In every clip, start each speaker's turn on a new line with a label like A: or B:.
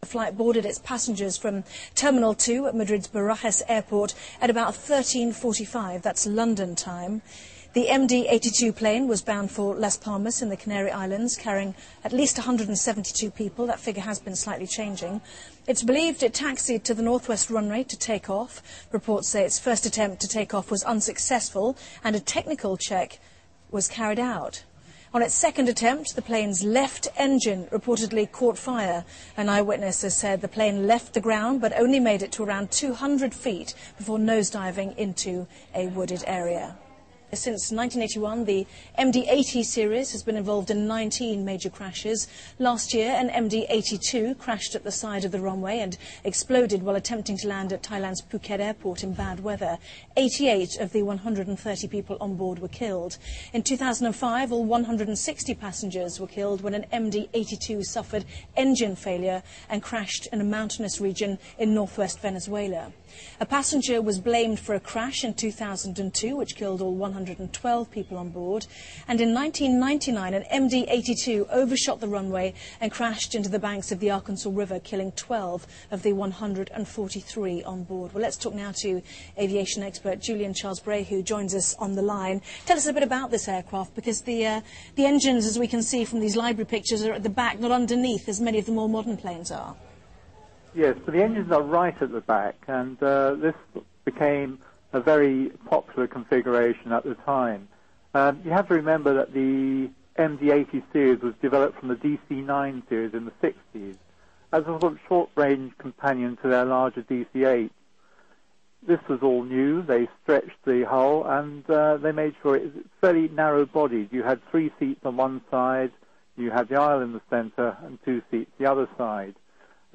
A: The flight boarded its passengers from Terminal 2 at Madrid's Barajas airport at about 13:45, that's London time. The MD-82 plane was bound for Las Palmas in the Canary Islands, carrying at least 172 people. That figure has been slightly changing. It's believed it taxied to the northwest runway to take off. Reports say its first attempt to take off was unsuccessful and a technical check was carried out. On its second attempt, the plane's left engine reportedly caught fire. An eyewitness has said the plane left the ground but only made it to around 200 feet before nosediving into a wooded area. Since 1981, the MD-80 series has been involved in 19 major crashes. Last year, an MD-82 crashed at the side of the runway and exploded while attempting to land at Thailand's Phuket airport in bad weather. 88 of the 130 people on board were killed. In 2005, all 160 passengers were killed when an MD-82 suffered engine failure and crashed in a mountainous region in northwest Venezuela. A passenger was blamed for a crash in 2002, which killed all 112 people on board. And in 1999, an MD-82 overshot the runway and crashed into the banks of the Arkansas River, killing 12 of the 143 on board. Well, let's talk now to aviation expert Julian Charles-Bray, who joins us on the line. Tell us a bit about this aircraft, because the engines, as we can see from these library pictures, are at the back, not underneath, as many of the more modern planes are.
B: Yes, but the engines are right at the back, and this became a very popular configuration at the time. You have to remember that the MD-80 series was developed from the DC-9 series in the 60s as a sort of short-range companion to their larger DC-8. This was all new. They stretched the hull, and they made sure it was fairly narrow-bodied. You had 3 seats on one side, you had the aisle in the centre, and 2 seats the other side.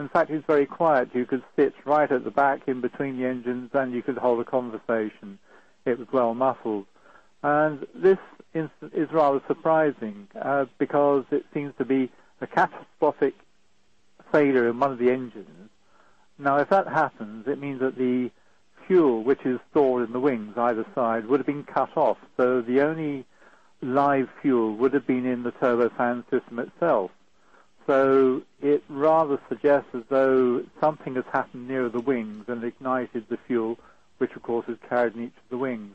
B: In fact, it was very quiet. You could sit right at the back in between the engines and you could hold a conversation. It was well muffled. And this is rather surprising because it seems to be a catastrophic failure in one of the engines. Now, if that happens, it means that the fuel which is stored in the wings either side would have been cut off. So the only live fuel would have been in the turbofan system itself. So it rather suggests as though something has happened near the wings and ignited the fuel, which of course is carried in each of the wings.